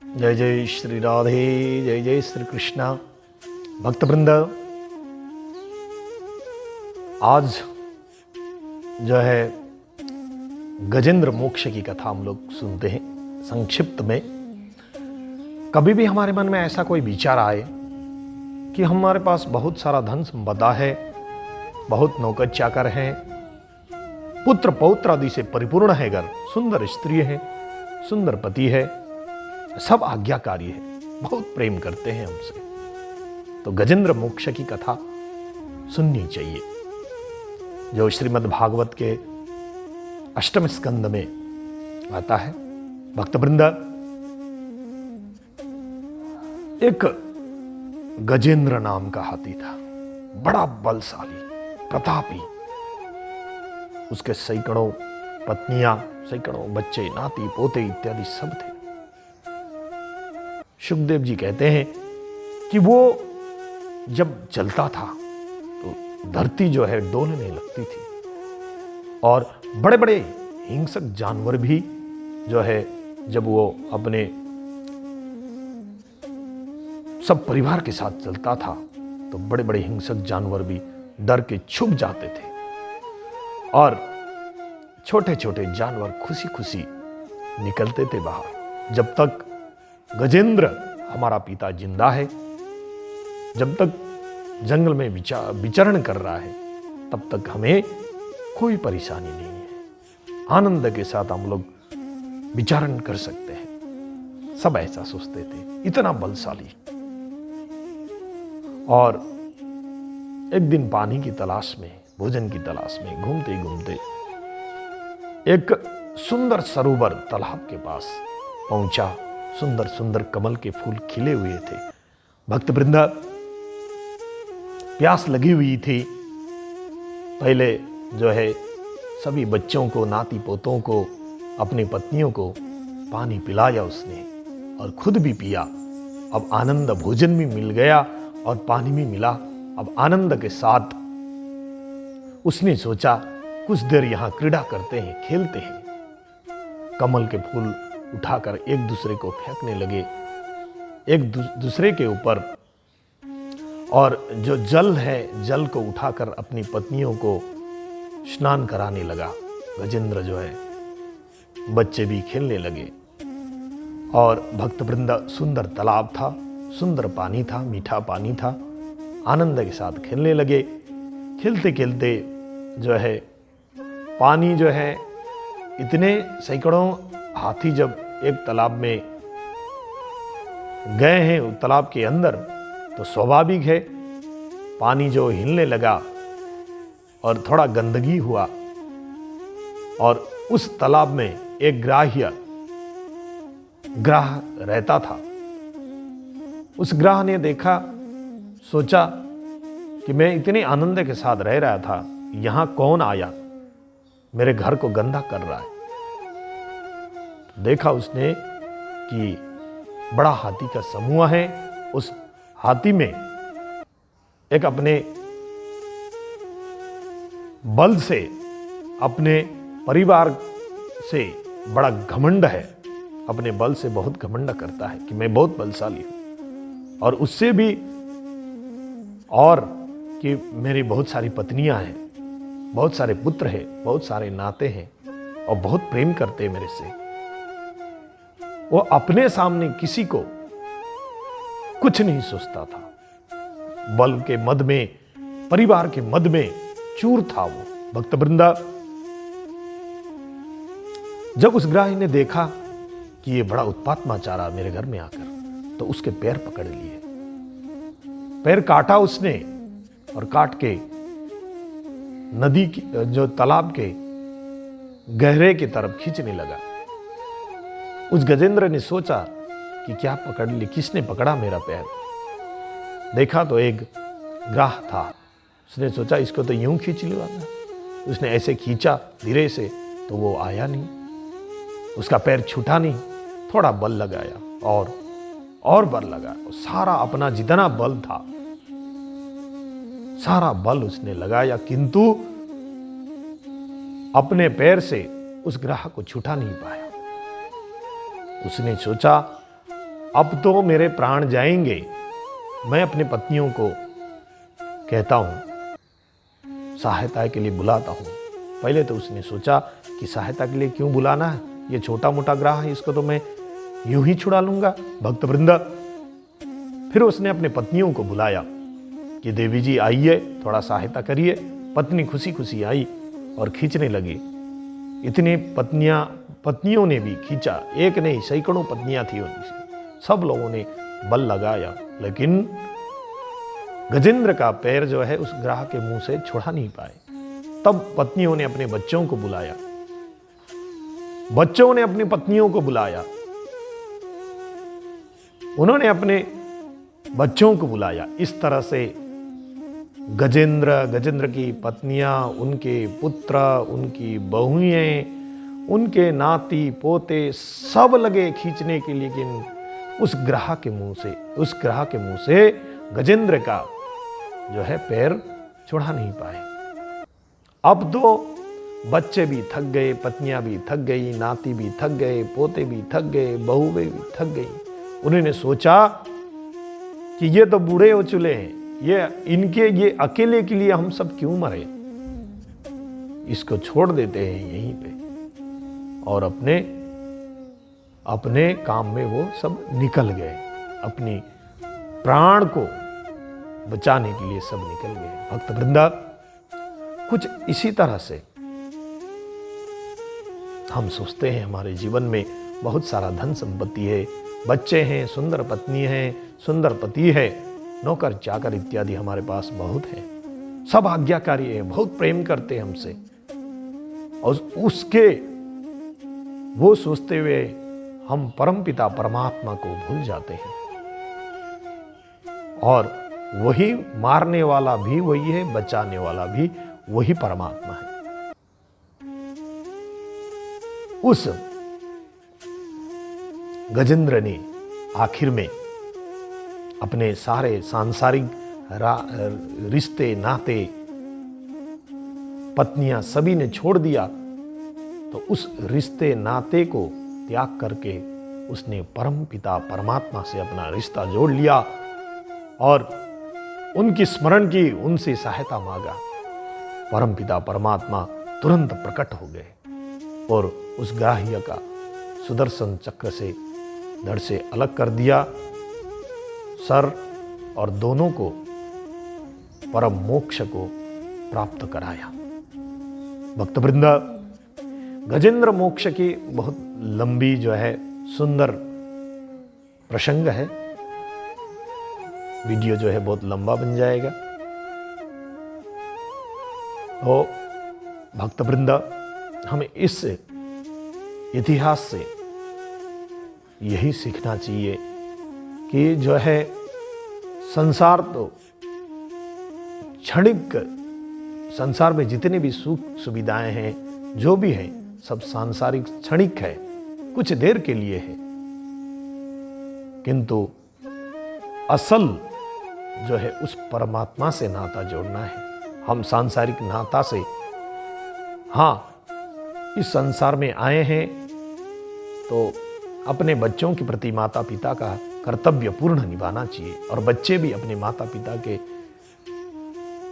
जय जय श्री राधे, जय जय श्री कृष्णा। भक्तवृंद, आज जो है गजेंद्र मोक्ष की कथा हम लोग सुनते हैं संक्षिप्त में। कभी भी हमारे मन में ऐसा कोई विचार आए कि हमारे पास बहुत सारा धन संपदा है, बहुत नौकर चाकर हैं, पुत्र पौत्र आदि से परिपूर्ण है घर, सुंदर स्त्री है, सुंदर पति है, सब आज्ञाकारी है, बहुत प्रेम करते हैं हमसे, तो गजेंद्र मोक्ष की कथा सुननी चाहिए, जो श्रीमद् भागवत के 8वें स्कंद में आता है। भक्तवृंद, एक गजेंद्र नाम का हाथी था, बड़ा बलशाली, प्रतापी। उसके सैकड़ों पत्नियां, सैकड़ों बच्चे, नाती पोते इत्यादि सब थे। सुखदेव जी कहते हैं कि वो जब चलता था तो धरती जो है डोलने लगती थी, और बड़े बड़े हिंसक जानवर भी जो है जब वो अपने सब परिवार के साथ चलता था तो बड़े बड़े हिंसक जानवर भी डर के छुप जाते थे, और छोटे छोटे जानवर खुशी खुशी निकलते थे बाहर। जब तक गजेंद्र हमारा पिता जिंदा है, जब तक जंगल में विचरण कर रहा है, तब तक हमें कोई परेशानी नहीं है, आनंद के साथ हम लोग विचरण कर सकते हैं। सब ऐसा सोचते थे, इतना बलशाली। और एक दिन पानी की तलाश में, भोजन की तलाश में घूमते घूमते एक सुंदर सरोवर तालाब के पास पहुंचा। सुंदर सुंदर कमल के फूल खिले हुए थे। भक्तवृंद, प्यास लगी हुई थी। पहले जो है सभी बच्चों को, नाती पोतों को, अपनी पत्नियों को पानी पिलाया उसने, और खुद भी पिया। अब आनंद, भोजन भी मिल गया और पानी भी मिला। अब आनंद के साथ उसने सोचा कुछ देर यहां क्रीड़ा करते हैं, खेलते हैं। कमल के फूल उठाकर एक दूसरे को फेंकने लगे, एक दूसरे के ऊपर, और जो जल है, जल को उठाकर अपनी पत्नियों को स्नान कराने लगा। गजेंद्र जो है, बच्चे भी खेलने लगे। और भक्तवृंद, सुंदर तालाब था, सुंदर पानी था, मीठा पानी था, आनंद के साथ खेलने लगे। खेलते खेलते जो है पानी जो है, इतने सैकड़ों हाथी जब एक तालाब में गए हैं, तालाब के अंदर, तो स्वाभाविक है पानी जो हिलने लगा और थोड़ा गंदगी हुआ। और उस तालाब में एक ग्राह रहता था। उस ग्राह ने देखा, सोचा कि मैं इतने आनंद के साथ रह रहा था, यहां कौन आया, मेरे घर को गंदा कर रहा है। देखा उसने कि बड़ा हाथी का समूह है। उस हाथी में एक अपने बल से, अपने परिवार से बड़ा घमंड है, अपने बल से बहुत घमंड करता है कि मैं बहुत बलशाली हूं, और उससे भी और कि मेरी बहुत सारी पत्नियां हैं, बहुत सारे पुत्र हैं, बहुत सारे नाते हैं, और बहुत प्रेम करते हैं मेरे से। वो अपने सामने किसी को कुछ नहीं सोचता था। बल के मद में, परिवार के मद में चूर था वो। भक्तवृंदा, जब उस ग्राही ने देखा कि ये बड़ा उत्पात मचा रहा मेरे घर में आकर, तो उसके पैर पकड़ लिए, पैर काटा उसने, और काट के नदी की, जो तालाब के गहरे की तरफ खींचने लगा। उस गजेंद्र ने सोचा कि क्या पकड़ ली, किसने पकड़ा मेरा पैर। देखा तो एक ग्राह था। उसने सोचा इसको तो यूं खींच लिया। उसने ऐसे खींचा धीरे से, तो वो आया नहीं, उसका पैर छूटा नहीं। थोड़ा बल लगाया और बल लगाया, सारा अपना जितना बल था सारा बल उसने लगाया, किंतु अपने पैर से उस ग्राह को छूटा नहीं पाया। उसने सोचा अब तो मेरे प्राण जाएंगे। मैं अपने पत्नियों को कहता हूँ, सहायता के लिए बुलाता हूँ। पहले तो उसने सोचा कि सहायता के लिए क्यों बुलाना है, ये छोटा मोटा ग्राह है, इसको तो मैं यूं ही छुड़ा लूंगा। भक्तवृंद, फिर उसने अपने पत्नियों को बुलाया कि देवी जी आइए, थोड़ा सहायता करिए। पत्नी खुशी खुशी आई और खींचने लगी। इतने पत्नियों ने भी खींचा, एक नहीं सैकड़ों पत्नियां थी उनकी, सब लोगों ने बल लगाया, लेकिन गजेंद्र का पैर जो है उस ग्राह के मुंह से छुड़ा नहीं पाए। तब पत्नियों ने अपने बच्चों को बुलाया, बच्चों ने अपनी पत्नियों को बुलाया, उन्होंने अपने बच्चों को बुलाया। इस तरह से गजेंद्र की पत्नियां, उनके पुत्र, उनकी बहुएं, उनके नाती पोते सब लगे खींचने के लिए, लेकिन उस ग्राह के मुंह से गजेंद्र का जो है पैर छुड़ा नहीं पाए। अब तो बच्चे भी थक गए, पत्नियां भी थक गई, नाती भी थक गए, पोते भी थक गए, बहुएं भी थक गई। उन्होंने सोचा कि ये तो बूढ़े हो चुके हैं, ये अकेले के लिए हम सब क्यों मरे, इसको छोड़ देते हैं यहीं पे। और अपने काम में वो सब निकल गए, अपनी प्राण को बचाने के लिए सब निकल गए। भक्तवृंदा, कुछ इसी तरह से हम सोचते हैं हमारे जीवन में बहुत सारा धन संपत्ति है, बच्चे हैं, सुंदर पत्नी है, सुंदर पति है, नौकर चाकर इत्यादि हमारे पास बहुत है, सब आज्ञाकारी है, बहुत प्रेम करते हैं हमसे, और उसके वो सोचते हुए हम परमपिता परमात्मा को भूल जाते हैं। और वही मारने वाला भी वही है, बचाने वाला भी वही परमात्मा है। उस गजेंद्र ने आखिर में अपने सारे सांसारिक रिश्ते नाते, पत्नियां सभी ने छोड़ दिया, तो उस रिश्ते नाते को त्याग करके उसने परम पिता परमात्मा से अपना रिश्ता जोड़ लिया और उनकी स्मरण की, उनसे सहायता मांगा। परम पिता परमात्मा तुरंत प्रकट हो गए और उस ग्राह्य का सुदर्शन चक्र से धड़ से अलग कर दिया सर, और दोनों को परम मोक्ष को प्राप्त कराया। भक्तवृंदा, गजेंद्र मोक्ष की बहुत लंबी जो है सुंदर प्रसंग है, वीडियो जो है बहुत लंबा बन जाएगा। तो भक्तवृंदा, हमें इस इतिहास से यही सीखना चाहिए कि जो है संसार तो क्षणिक, संसार में जितने भी सुख सुविधाएं हैं, जो भी है, सब सांसारिक क्षणिक है, कुछ देर के लिए है, किंतु असल जो है उस परमात्मा से नाता जोड़ना है। हम सांसारिक नाता से, हाँ, इस संसार में आए हैं तो अपने बच्चों के प्रति माता पिता का कर्तव्य पूर्ण निभाना चाहिए, और बच्चे भी अपने माता पिता के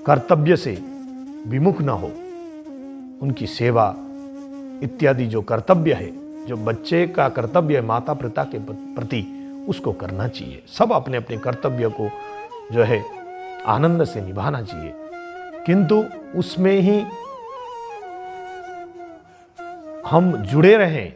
कर्तव्य से विमुख न हो। उनकी सेवा इत्यादि जो कर्तव्य है, जो बच्चे का कर्तव्य है माता पिता के प्रति, उसको करना चाहिए। सब अपने अपने कर्तव्य को जो है आनंद से निभाना चाहिए, किंतु उसमें ही हम जुड़े रहें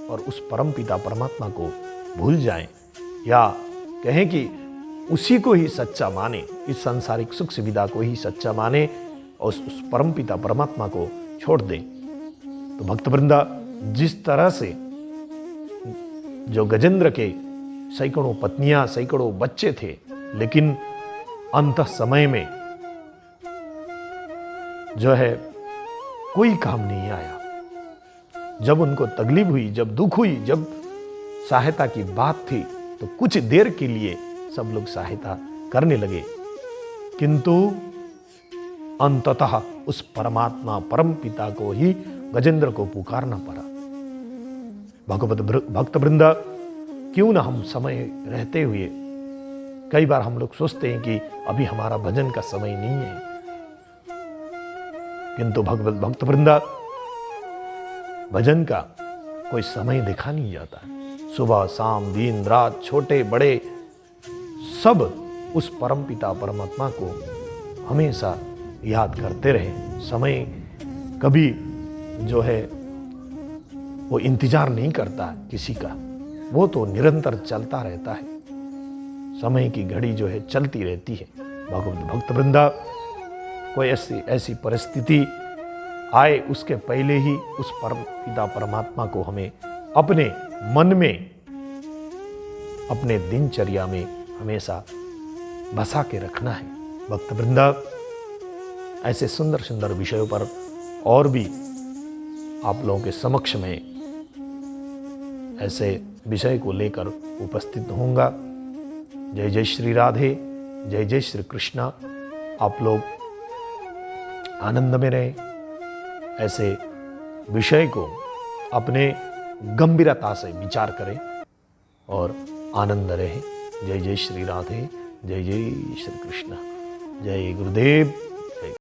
और उस परम पिता परमात्मा को भूल जाएं, या कहें कि उसी को ही सच्चा माने, इस सांसारिक सुख सुविधा को ही सच्चा माने और उस परम पिता परमात्मा को छोड़ दें। तो भक्तवृंदा, जिस तरह से जो गजेंद्र के सैकड़ों पत्नियां, सैकड़ों बच्चे थे, लेकिन अंत समय में जो है कोई काम नहीं आया। जब उनको तकलीफ हुई, जब दुख हुई, जब सहायता की बात थी, तो कुछ देर के लिए सब लोग सहायता करने लगे, किंतु अंततः उस परमात्मा परम पिता को ही गजेंद्र को पुकारना पड़ा। भक्तवृंदा, क्यों ना हम समय रहते हुए, कई बार हम लोग सोचते हैं कि अभी हमारा भजन का समय नहीं है, किंतु भगवत भक्त वृंदा भजन का कोई समय देखा नहीं जाता है। सुबह शाम दिन रात छोटे बड़े सब उस परमपिता परमात्मा को हमेशा याद करते रहे। समय कभी जो है वो इंतजार नहीं करता किसी का, वो तो निरंतर चलता रहता है। समय की घड़ी जो है चलती रहती है। भगवत भक्त वृंदा कोई ऐसी परिस्थिति आए उसके पहले ही उस परम पिता परमात्मा को हमें अपने मन में, अपने दिनचर्या में हमेशा बसा के रखना है। भक्त वृंदा ऐसे सुंदर सुंदर विषयों पर और भी आप लोगों के समक्ष में ऐसे विषय को लेकर उपस्थित होऊंगा। जय जय श्री राधे, जय जय श्री कृष्णा। आप लोग आनंद में रहें, ऐसे विषय को अपने गंभीरता से विचार करें और आनंद रहे। जय जय श्री राधे, जय जय श्री कृष्ण। जय गुरुदेव।